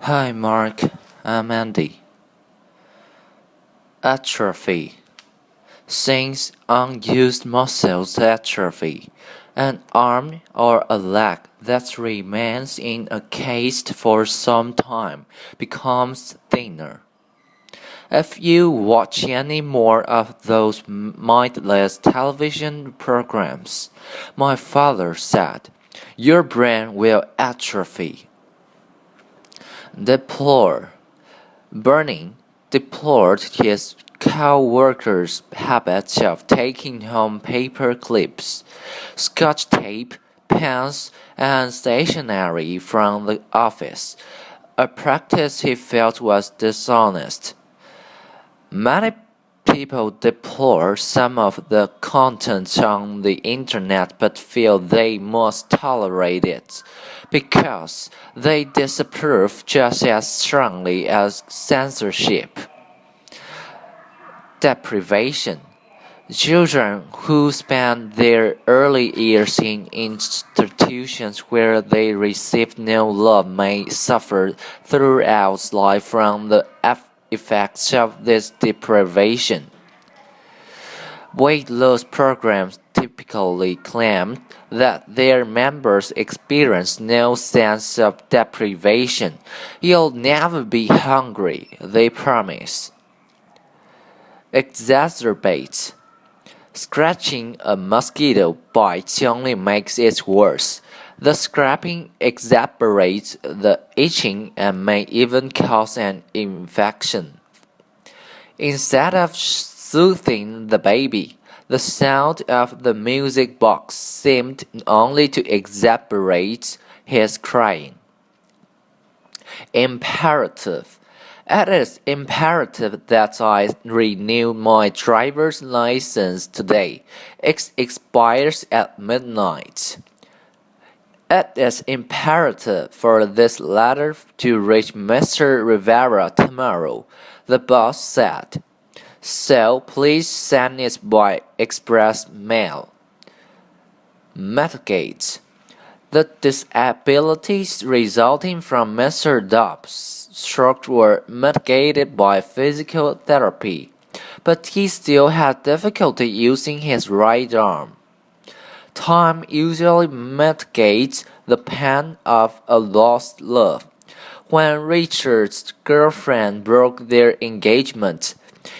Hi Mark, I'm Andy. Atrophy. Since unused muscles atrophy, an arm or a leg that remains in a cast for some time becomes thinner. If you watch any more of those mindless television programs, my father said, your brain will atrophy. Deplore. Burning deplored his co-workers' habits of taking home paper clips, scotch tape, pens, and stationery from the office, a practice he felt was dishonest. Many people deplore some of the content on the internet but feel they must tolerate it because they disapprove just as strongly as censorship. Deprivation. Children who spend their early years in institutions where they receive no love may suffer throughout life from the effects of this deprivation. Weight loss programs typically claim that their members experience no sense of deprivation. You'll never be hungry, they promise. Exacerbate. Scratching a mosquito bite only makes it worse. The scraping exacerbates the itching and may even cause an infection. Instead of soothing the baby, the sound of the music box seemed only to exacerbate his crying. Imperative. It is imperative that I renew my driver's license today. It expires at midnight. It is imperative for this letter to reach Mr. Rivera tomorrow, the boss said. So please send it by express mail. Mitigate. The disabilities resulting from Mr. Dobbs' stroke were mitigated by physical therapy, but he still had difficulty using his right arm. Time usually mitigates the pain of a lost love. When Richard's girlfriend broke their engagement,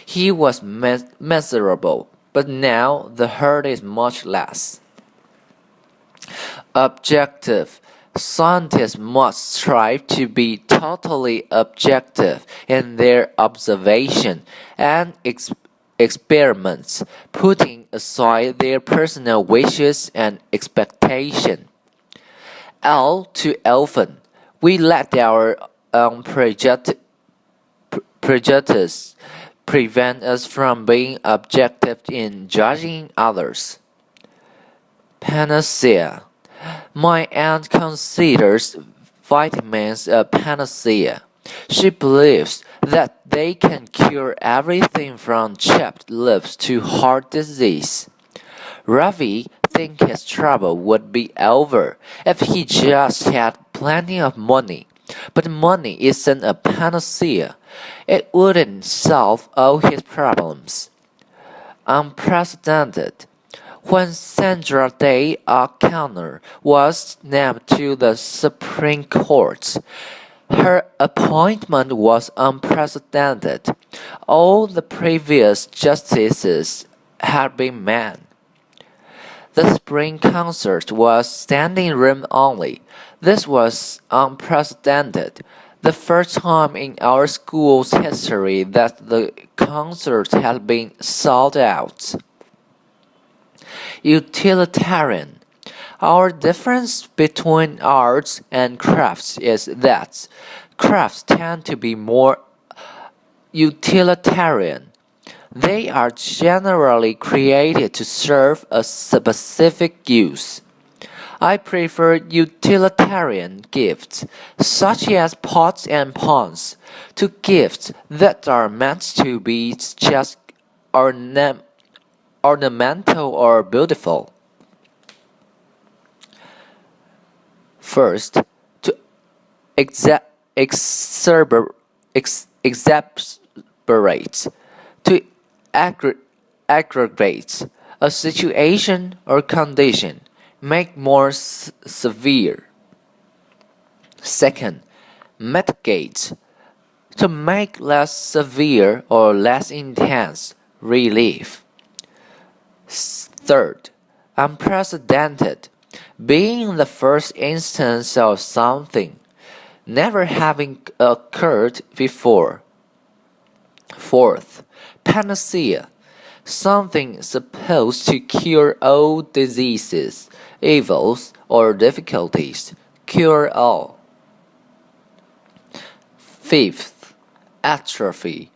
he was miserable, but now the hurt is much less. Objective. Scientists must strive to be totally objective in their observation and experiments, putting aside their personal wishes and expectations. L to elephant. We let our prejudice prevent us from being objective in judging others. Panacea. My aunt considers vitamins a panacea. She believes that they can cure everything from chapped lips to heart disease. Ravi thinks his trouble would be over if he just had plenty of money. But money isn't a panacea. It wouldn't solve all his problems. Unprecedented. When Sandra Day O'Connor was named to the Supreme Court, her appointment was unprecedented. All the previous justices had been men. The spring concert was standing room only. This was unprecedented. The first time in our school's history that the concert had been sold out. Utilitarian. Our difference between arts and crafts is that crafts tend to be more utilitarian. They are generally created to serve a specific use. I prefer utilitarian gifts, such as pots and pans, to gifts that are meant to be just ornamental or beautiful. First, to exacerbate, exacerbate, to aggravate a situation or condition, make more severe. Second, mitigate, to make less severe or less intense, relief. Third, unprecedented, being the first instance of something never having occurred before. Fourth, panacea, something supposed to cure all diseases, evils, or difficulties, cure all. Fifth, atrophy,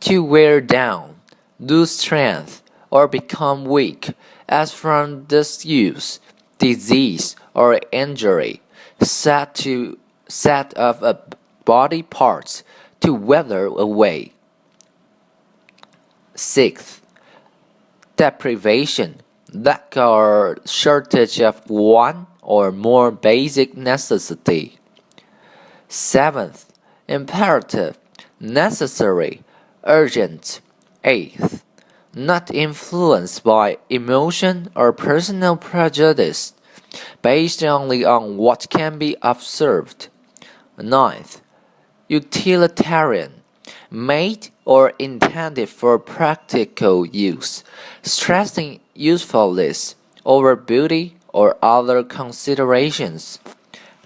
to wear down, lose strength, or become weak, as from disuse, disease, or injury, set of a body parts to wither away. Sixth, deprivation, lack or shortage of one or more basic necessity. Seventh, imperative, necessary, urgent. Eighth, not influenced by emotion or personal prejudice, based only on what can be observed. Ninth, utilitarian, made or intended for practical use, stressing usefulness over beauty or other considerations.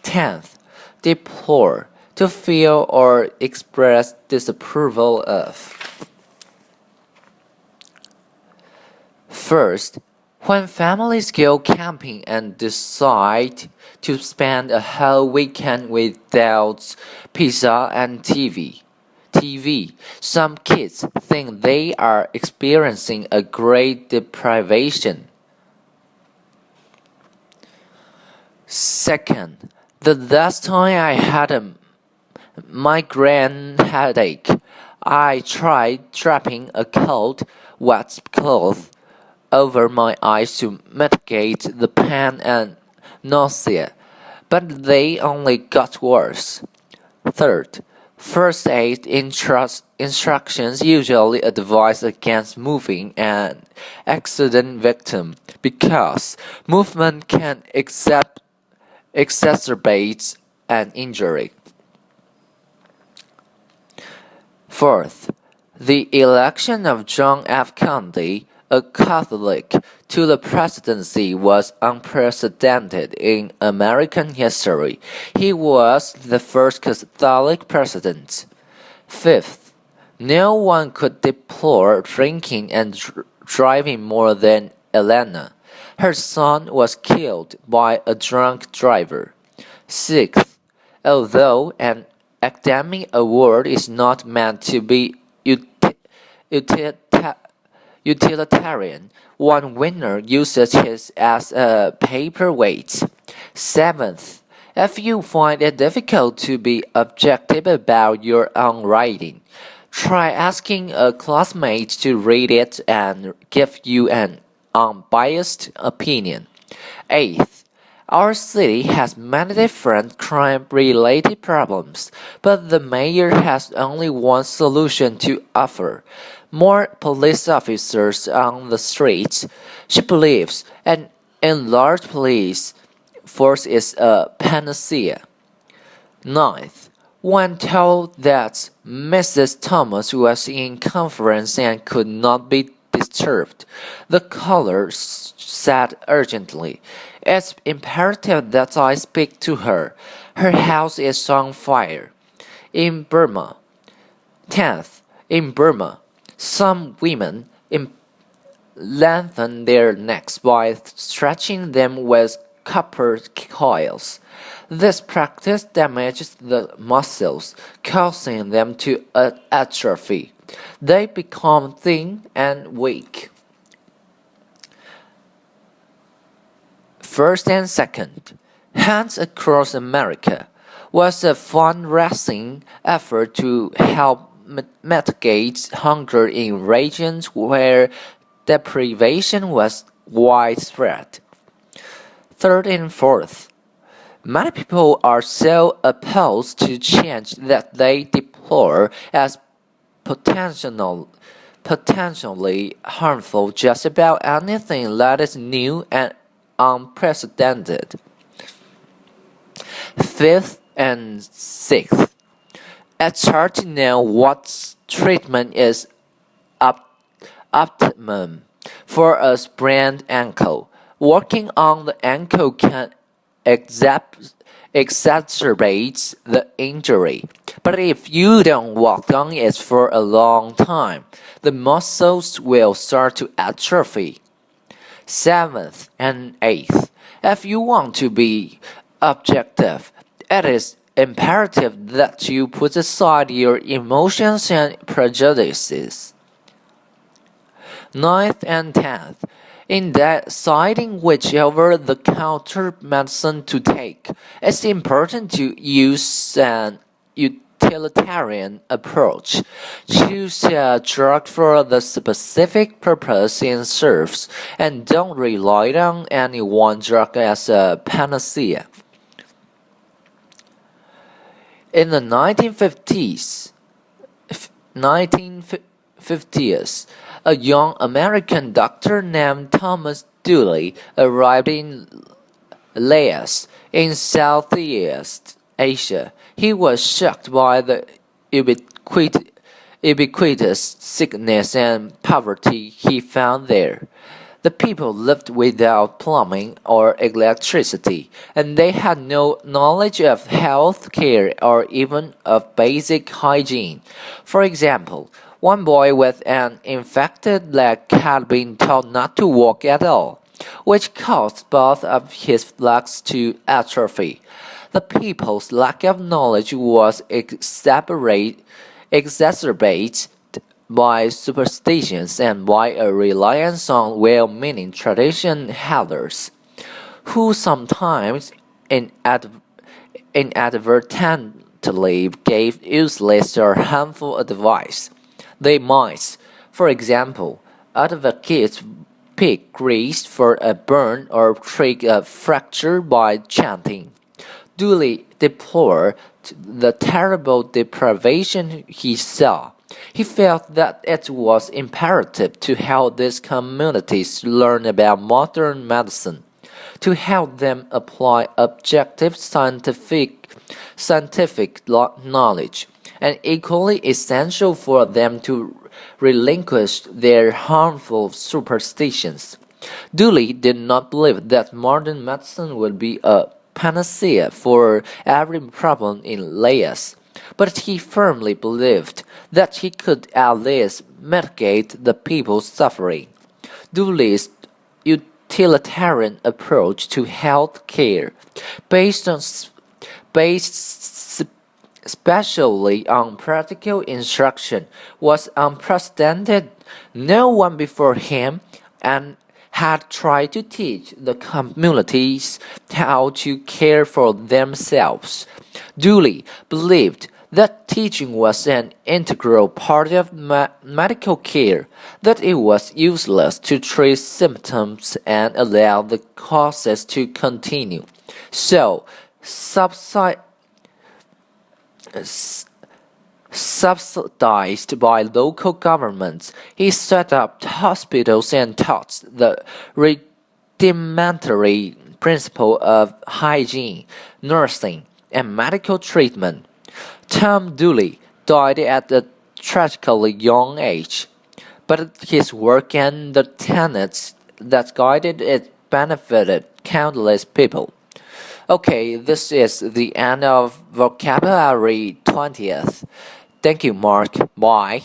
Tenth, deplore, to feel or express disapproval of. First, when families go camping and decide to spend a whole weekend without pizza and TV, some kids think they are experiencing a great deprivation. Second, the last time I had a migraine headache, I tried dropping a cold, wet cloth over my eyes to mitigate the pain and nausea, but they only got worse. Third, first aid instructions usually advise against moving an accident victim because movement can exacerbate an injury. Fourth, the election of John F. Kennedy, a Catholic, to the presidency was unprecedented in American history. He was the first Catholic president. Fifth, no one could deplore drinking and driving more than Elena. Her son was killed by a drunk driver. Sixth, although an academic award is not meant to be utilitarian, one winner uses it as a paperweight. Seventh, if you find it difficult to be objective about your own writing, try asking a classmate to read it and give you an unbiased opinion. Eighth, our city has many different crime-related problems, but the mayor has only one solution to offer: more police officers on the streets. She believes an enlarged police force is a panacea. Ninth, when told that Mrs. Thomas was in conference and could not be disturbed, the caller said urgently, "It's imperative that I speak to her. Her house is on fire." In Burma. 10th, in Burma, some women lengthen their necks by stretching them with copper coils. This practice damages the muscles, causing them to atrophy. They become thin and weak. First and second, Hands Across America was a fundraising effort to help mitigate hunger in regions where deprivation was widespread. Third and fourth, Many people are so opposed to change that they deplore as potentially harmful just about anything that is new and unprecedented. Fifth and sixth, it's hard to know what treatment is optimum for a sprained ankle. Working on the ankle can exacerbate the injury, but if you don't work on it for a long time, the muscles will start to atrophy. Seventh and eighth, if you want to be objective, it is imperative that you put aside your emotions and prejudices. Ninth and tenth, in deciding which over-the-counter medicine to take, it's important to use an utilitarian approach. Choose a drug for the specific purpose it serves, and don't rely on any one drug as a panacea. In the 1950s, a young American doctor named Thomas Dooley arrived in Laos in Southeast Asia. He was shocked by the ubiquitous sickness and poverty he found there. The people lived without plumbing or electricity, and they had no knowledge of health care or even of basic hygiene. For example, one boy with an infected leg had been told not to walk at all, which caused both of his legs to atrophy. The people's lack of knowledge was exacerbated by superstitions and by a reliance on well-meaning tradition herders, who sometimes inadvertently gave useless or harmful advice. They might, for example, advocate pig grease for a burn or treat a fracture by chanting. Dooley deplored the terrible deprivation he saw. He felt that it was imperative to help these communities learn about modern medicine, to help them apply objective scientific knowledge, and equally essential for them to relinquish their harmful superstitions. Dooley did not believe that modern medicine would be a panacea for every problem in Laos, but he firmly believed that he could at least mitigate the people's suffering. Dooley's utilitarian approach to health care, based especially on practical instruction, was unprecedented. No one before him and had tried to teach the communities how to care for themselves. Dooley believed that teaching was an integral part of medical care, that it was useless to treat symptoms and allow the causes to continue. So, subsidized by local governments, he set up hospitals and taught the rudimentary principle of hygiene, nursing, and medical treatment. Tom Dooley died at a tragically young age, but his work and the tenets that guided it benefited countless people. Okay, this is the end of Vocabulary 20th. Thank you, Mark. Bye.